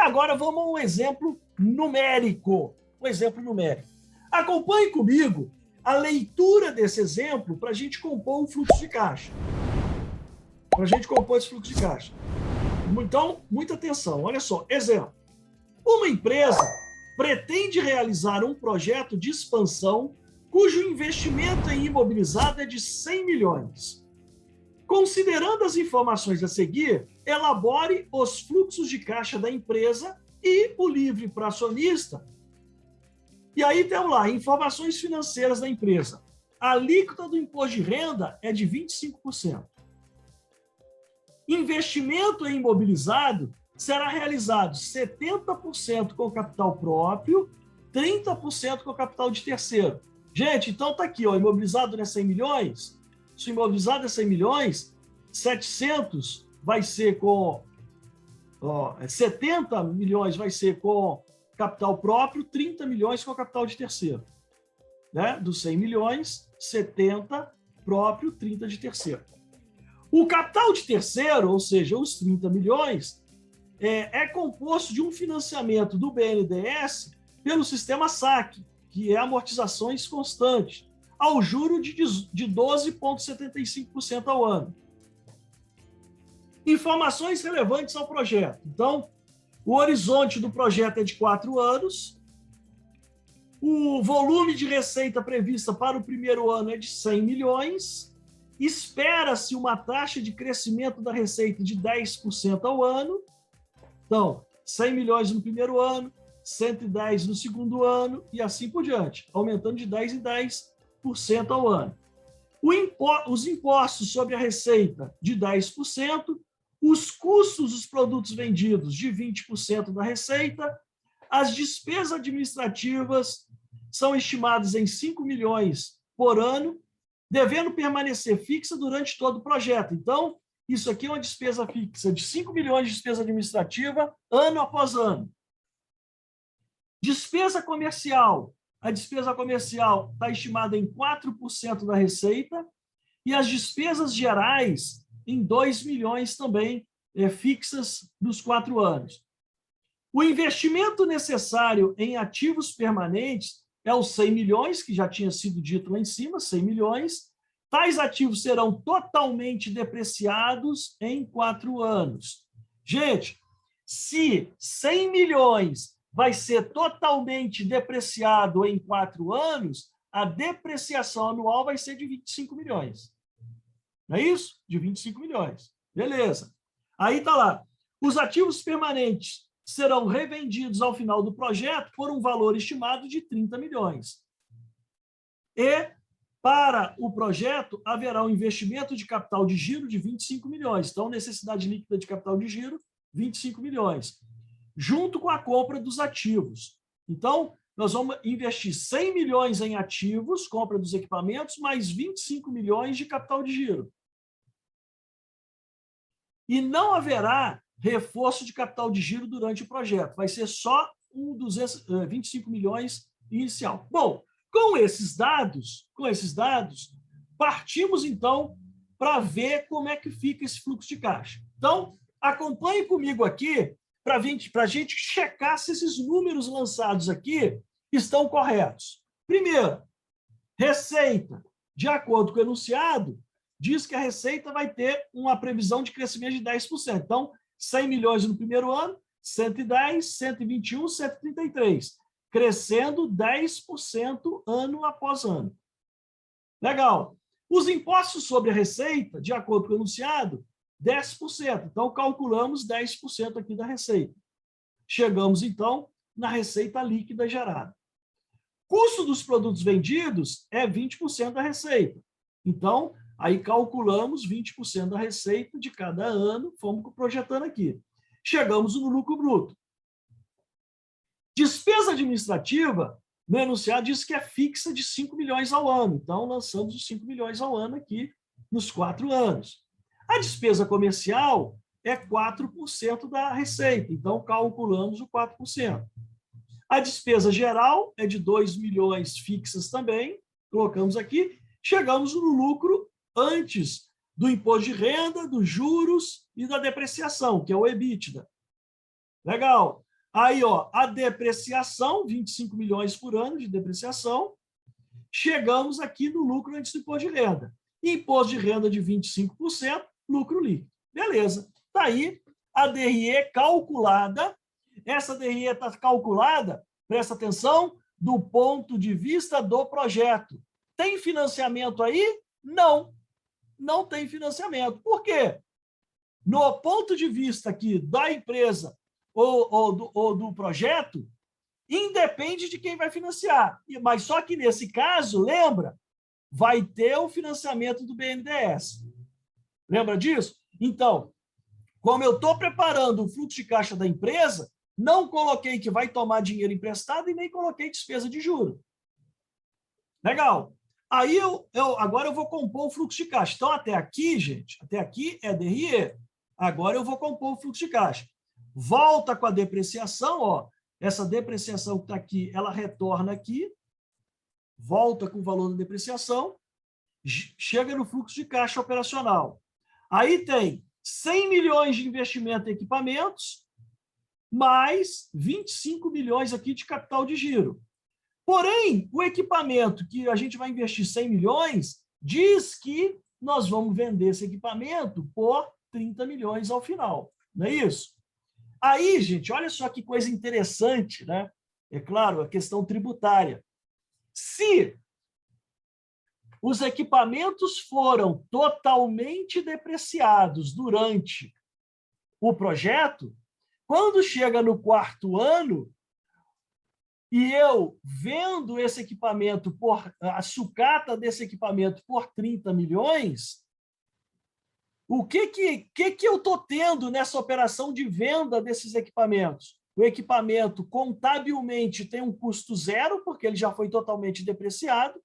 agora vamos a um exemplo numérico. Um exemplo numérico. Acompanhe comigo a leitura desse exemplo para a gente compor um fluxo de caixa. Para a gente compor esse fluxo de caixa. Então, muita atenção. Olha só, exemplo. Uma empresa pretende realizar um projeto de expansão cujo investimento em imobilizado é de 100 milhões. Considerando as informações a seguir, elabore os fluxos de caixa da empresa e o livre para acionista. E aí temos lá, informações financeiras da empresa. A alíquota do imposto de renda é de 25%. Investimento em imobilizado será realizado 70% com capital próprio, 30% com capital de terceiro. Gente, então está aqui, ó, imobilizado é 100 milhões. Se o imobilizado é 100 milhões, 700 vai ser com... 70 milhões vai ser com capital próprio, 30 milhões com capital de terceiro. Né? Dos 100 milhões, 70 próprio, 30 de terceiro. O capital de terceiro, ou seja, os 30 milhões, é composto de um financiamento do BNDES pelo sistema SAC, que é amortizações constantes, ao juro de 12,75% ao ano. Informações relevantes ao projeto. Então, o horizonte do projeto é de 4 anos, o volume de receita prevista para o primeiro ano é de 100 milhões, espera-se uma taxa de crescimento da receita de 10% ao ano. Então, 100 milhões no primeiro ano, 110 no segundo ano e assim por diante, aumentando de 10% em 10% ao ano. Os impostos sobre a receita de 10%, os custos dos produtos vendidos de 20% da receita, as despesas administrativas são estimadas em 5 milhões por ano, devendo permanecer fixa durante todo o projeto. Então, isso aqui é uma despesa fixa de 5 milhões de despesa administrativa, ano após ano. Despesa comercial. A despesa comercial está estimada em 4% da receita e as despesas gerais em 2 milhões também fixas dos 4 anos. O investimento necessário em ativos permanentes é os 100 milhões, que já tinha sido dito lá em cima, 100 milhões. Tais ativos serão totalmente depreciados em 4 anos. Gente, se 100 milhões vai ser totalmente depreciado em 4 anos, a depreciação anual vai ser de 25 milhões. Não é isso? De 25 milhões. Beleza. Aí está lá. Os ativos permanentes serão revendidos ao final do projeto por um valor estimado de 30 milhões. E, para o projeto, haverá um investimento de capital de giro de 25 milhões. Então, necessidade líquida de capital de giro, 25 milhões. Junto com a compra dos ativos. Então, nós vamos investir 100 milhões em ativos, compra dos equipamentos, mais 25 milhões de capital de giro. E não haverá reforço de capital de giro durante o projeto. Vai ser só um dos 25 milhões inicial. Bom, com esses dados, partimos, então, para ver como é que fica esse fluxo de caixa. Então, acompanhe comigo aqui para a gente checar se esses números lançados aqui estão corretos. Primeiro, receita. De acordo com o enunciado, diz que a receita vai ter uma previsão de crescimento de 10%. Então, 100 milhões no primeiro ano, 110, 121, 133. Crescendo 10% ano após ano. Legal. Os impostos sobre a receita, de acordo com o enunciado, 10%. Então, calculamos 10% aqui da receita. Chegamos, então, na receita líquida gerada. Custo dos produtos vendidos é 20% da receita. Então, aí calculamos 20% da receita de cada ano, fomos projetando aqui. Chegamos no lucro bruto. Despesa administrativa, no enunciado, diz que é fixa de 5 milhões ao ano. Então, lançamos os 5 milhões ao ano aqui nos 4 anos. A despesa comercial é 4% da receita, então calculamos o 4%. A despesa geral é de 2 milhões fixas também, colocamos aqui, chegamos no lucro antes do imposto de renda, dos juros e da depreciação, que é o EBITDA. Legal. Aí, ó, a depreciação, 25 milhões por ano de depreciação. Chegamos aqui no lucro antes do imposto de renda. Imposto de renda de 25%, lucro líquido. Beleza. Está aí a DRE calculada. Essa DRE está calculada, presta atenção, do ponto de vista do projeto. Tem financiamento aí? Não. Não tem financiamento. Por quê? No ponto de vista aqui da empresa ou do projeto, independe de quem vai financiar. Mas só que nesse caso, lembra, vai ter o financiamento do BNDES. Lembra disso? Então, como eu estou preparando o fluxo de caixa da empresa, não coloquei que vai tomar dinheiro emprestado e nem coloquei despesa de juros. Legal. Aí agora eu vou compor o fluxo de caixa. Então, até aqui, gente, até aqui é DRE. Agora eu vou compor o fluxo de caixa. Volta com a depreciação, ó. Essa depreciação que está aqui, ela retorna aqui, volta com o valor da depreciação, chega no fluxo de caixa operacional. Aí tem 100 milhões de investimento em equipamentos, mais 25 milhões aqui de capital de giro. Porém, o equipamento que a gente vai investir 100 milhões, diz que nós vamos vender esse equipamento por 30 milhões ao final. Não é isso? Aí, gente, olha só que coisa interessante, né? É claro, a questão tributária. Se os equipamentos foram totalmente depreciados durante o projeto, quando chega no 4º ano, e eu vendo esse equipamento, a sucata desse equipamento por 30 milhões, o que eu estou tendo nessa operação de venda desses equipamentos? O equipamento, contabilmente, tem um custo zero, porque ele já foi totalmente depreciado.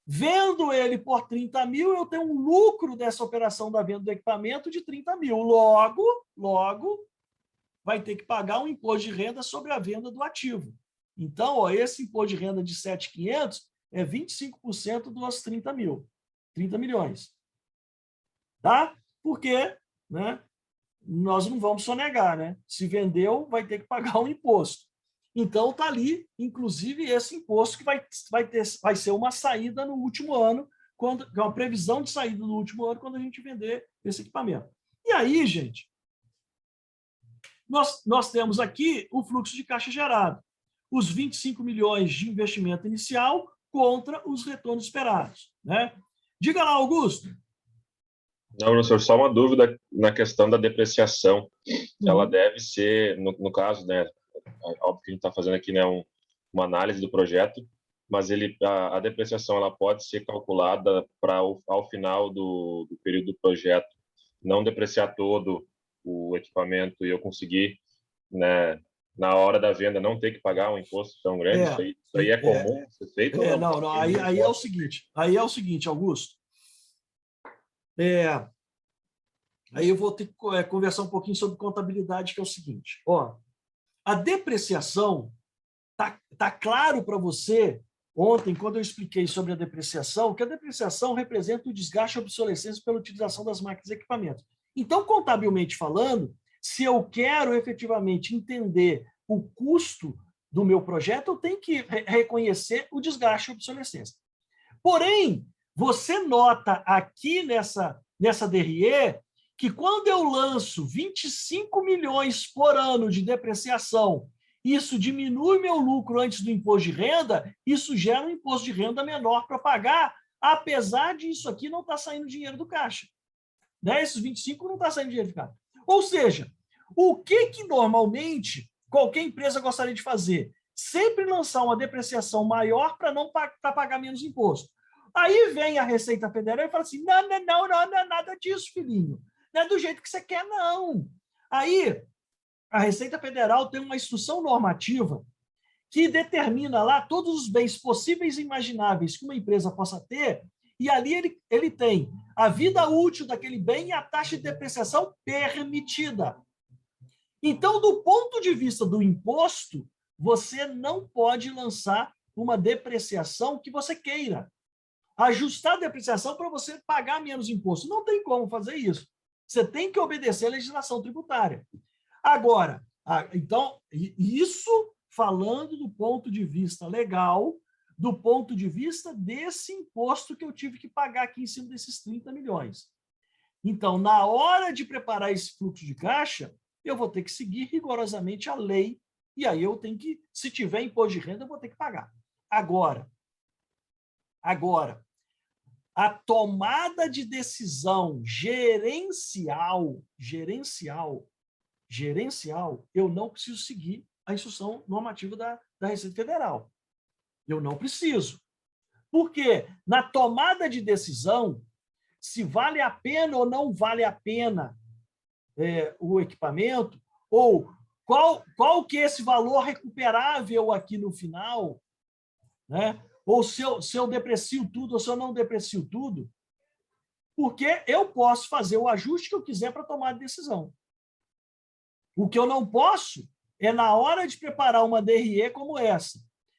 Vendo ele por 30 mil, eu tenho um lucro dessa operação da venda do equipamento de 30 mil. Logo, vai ter que pagar um imposto de renda sobre a venda do ativo. Então, ó, esse imposto de renda de 7.500 é 25% dos 30 milhões. Tá? Porque, né, nós não vamos sonegar, né? Se vendeu, vai ter que pagar um imposto. Então, está ali, inclusive, esse imposto que vai ser uma saída no último ano, uma previsão de saída no último ano, quando a gente vender esse equipamento. E aí, gente, nós temos aqui o fluxo de caixa gerado. Os 25 milhões de investimento inicial contra os retornos esperados. Né? Diga lá, Augusto. Não, professor, só uma dúvida na questão da depreciação. Ela deve ser, no caso, né, óbvio que a gente está fazendo aqui, né, uma análise do projeto, mas a depreciação ela pode ser calculada para ao final do período do projeto não depreciar todo o equipamento e eu conseguir, né, na hora da venda não ter que pagar um imposto tão grande. Isso aí é comum ser feito? Não. Aí é o seguinte, Augusto. Aí eu vou ter que conversar um pouquinho sobre contabilidade, que é o seguinte. Ó, a depreciação, tá claro para você, ontem, quando eu expliquei sobre a depreciação, que a depreciação representa o desgaste e obsolescência pela utilização das máquinas e equipamentos. Então, contabilmente falando, se eu quero efetivamente entender o custo do meu projeto, eu tenho que reconhecer o desgaste e obsolescência. Porém, você nota aqui nessa DRE que quando eu lanço 25 milhões por ano de depreciação, isso diminui meu lucro antes do imposto de renda, isso gera um imposto de renda menor para pagar, apesar de isso aqui não estar saindo dinheiro do caixa. Né? Esses 25 não está saindo dinheiro do caixa. Ou seja, o que normalmente qualquer empresa gostaria de fazer? Sempre lançar uma depreciação maior para pagar menos imposto. Aí vem a Receita Federal e fala assim, não é nada disso, filhinho. Não é do jeito que você quer, não. Aí, a Receita Federal tem uma instrução normativa que determina lá todos os bens possíveis e imagináveis que uma empresa possa ter, e ali ele tem a vida útil daquele bem e a taxa de depreciação permitida. Então, do ponto de vista do imposto, você não pode lançar uma depreciação que você queira. Ajustar a depreciação para você pagar menos imposto. Não tem como fazer isso. Você tem que obedecer à legislação tributária. Agora, Então, isso falando do ponto de vista legal, do ponto de vista desse imposto que eu tive que pagar aqui em cima desses 30 milhões. Então, na hora de preparar esse fluxo de caixa, eu vou ter que seguir rigorosamente a lei, e aí eu tenho que, se tiver imposto de renda, eu vou ter que pagar. Agora, a tomada de decisão gerencial, eu não preciso seguir a instrução normativa da Receita Federal. Eu não preciso. Porque na tomada de decisão, se vale a pena ou não vale a pena o equipamento, ou qual que é esse valor recuperável aqui no final, né? Ou se eu deprecio tudo ou se eu não deprecio tudo, porque eu posso fazer o ajuste que eu quiser para tomar a decisão. O que eu não posso é, na hora de preparar uma DRE como essa,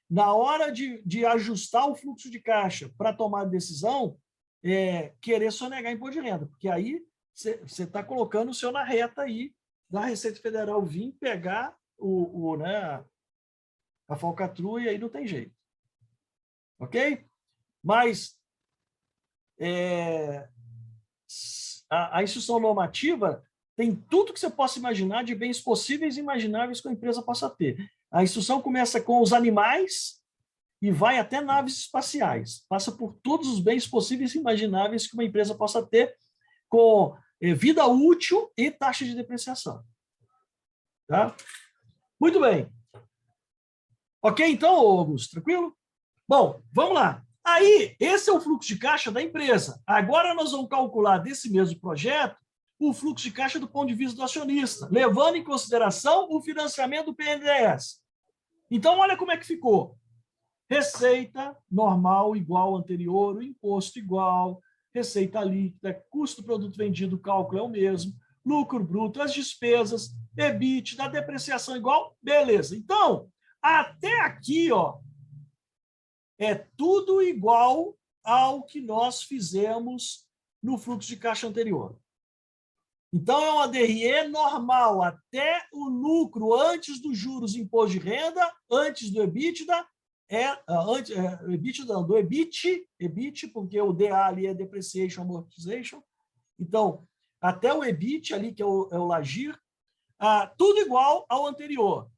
na hora de ajustar o fluxo de caixa para tomar a decisão, querer sonegar imposto de renda, porque aí você está colocando o seu na reta aí da Receita Federal vir pegar né, a falcatrua e aí não tem jeito. Ok? Mas a instrução normativa tem tudo que você possa imaginar de bens possíveis e imagináveis que a empresa possa ter. A instrução começa com os animais e vai até naves espaciais. Passa por todos os bens possíveis e imagináveis que uma empresa possa ter, com vida útil e taxa de depreciação. Tá? Muito bem. Ok, então, Augusto, tranquilo? Bom, vamos lá. Aí, esse é o fluxo de caixa da empresa. Agora nós vamos calcular desse mesmo projeto o fluxo de caixa do ponto de vista do acionista, levando em consideração o financiamento do BNDES. Então, olha como é que ficou. Receita normal igual ao anterior, o imposto igual, receita líquida, custo do produto vendido, o cálculo é o mesmo, lucro bruto, as despesas, EBITDA, depreciação igual, beleza. Então, até aqui, ó, é tudo igual ao que nós fizemos no fluxo de caixa anterior. Então, é uma DRE normal, até o lucro antes dos juros e imposto de renda, antes do EBITDA, do EBIT, porque o DA ali é Depreciation Amortization. Então, até o EBIT ali, que é o LAGIR, tudo igual ao anterior.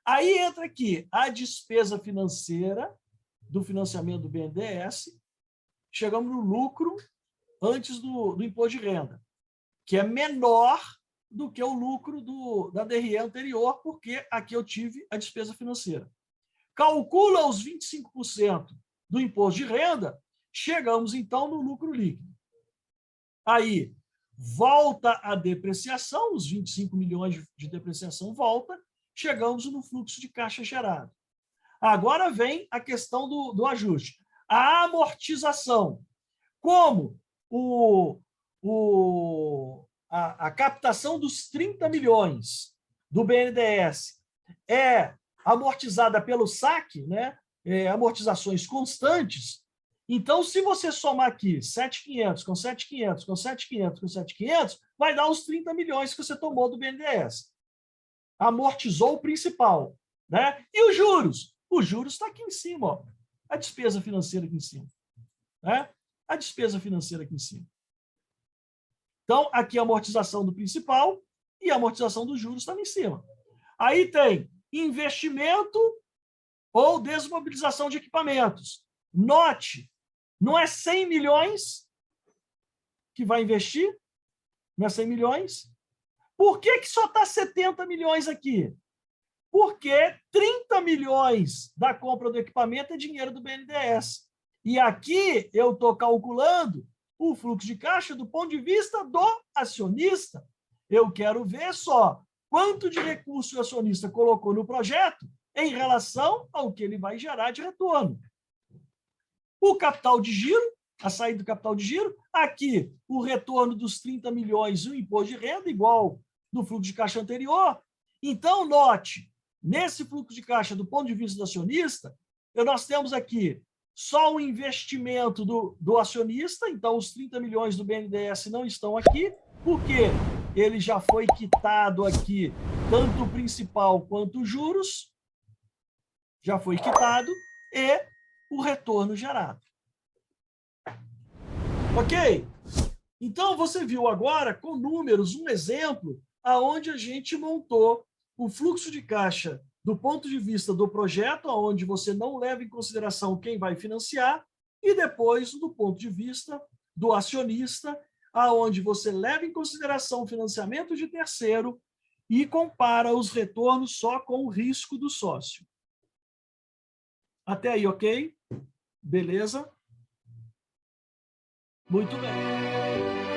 Aí entra aqui a despesa financeira do financiamento do BNDES, chegamos no lucro antes do imposto de renda, que é menor do que o lucro da DRE anterior, porque aqui eu tive a despesa financeira. Calcula os 25% do imposto de renda, chegamos, então, no lucro líquido. Aí, volta a depreciação, os 25 milhões de depreciação volta, chegamos no fluxo de caixa gerado. Agora vem a questão do ajuste. A amortização. Como a captação dos 30 milhões do BNDES é amortizada pelo saque, né? Amortizações constantes, então, se você somar aqui 7.500 com 7.500 com 7.500 com 7.500, vai dar os 30 milhões que você tomou do BNDES. Amortizou o principal, né? E os juros? Os juros está aqui em cima, ó. A despesa financeira aqui em cima, né? A despesa financeira aqui em cima. Então, aqui a amortização do principal e a amortização dos juros está em cima. Aí tem investimento ou desmobilização de equipamentos. Note, não é 100 milhões que vai investir, não é 100 milhões. Por que só está 70 milhões aqui? Porque 30 milhões da compra do equipamento é dinheiro do BNDES. E aqui eu estou calculando o fluxo de caixa do ponto de vista do acionista. Eu quero ver só quanto de recurso o acionista colocou no projeto em relação ao que ele vai gerar de retorno. O capital de giro, a saída do capital de giro, aqui o retorno dos 30 milhões e o imposto de renda, igual no fluxo de caixa anterior. Então, note, nesse fluxo de caixa do ponto de vista do acionista, nós temos aqui só o investimento do acionista, então os 30 milhões do BNDES não estão aqui, porque ele já foi quitado aqui, tanto o principal quanto os juros, já foi quitado, e o retorno gerado. Ok? Então, você viu agora, com números, um exemplo aonde a gente montou o fluxo de caixa do ponto de vista do projeto, onde você não leva em consideração quem vai financiar, e depois do ponto de vista do acionista, aonde você leva em consideração o financiamento de terceiro e compara os retornos só com o risco do sócio. Até aí, ok? Beleza? Muito bem.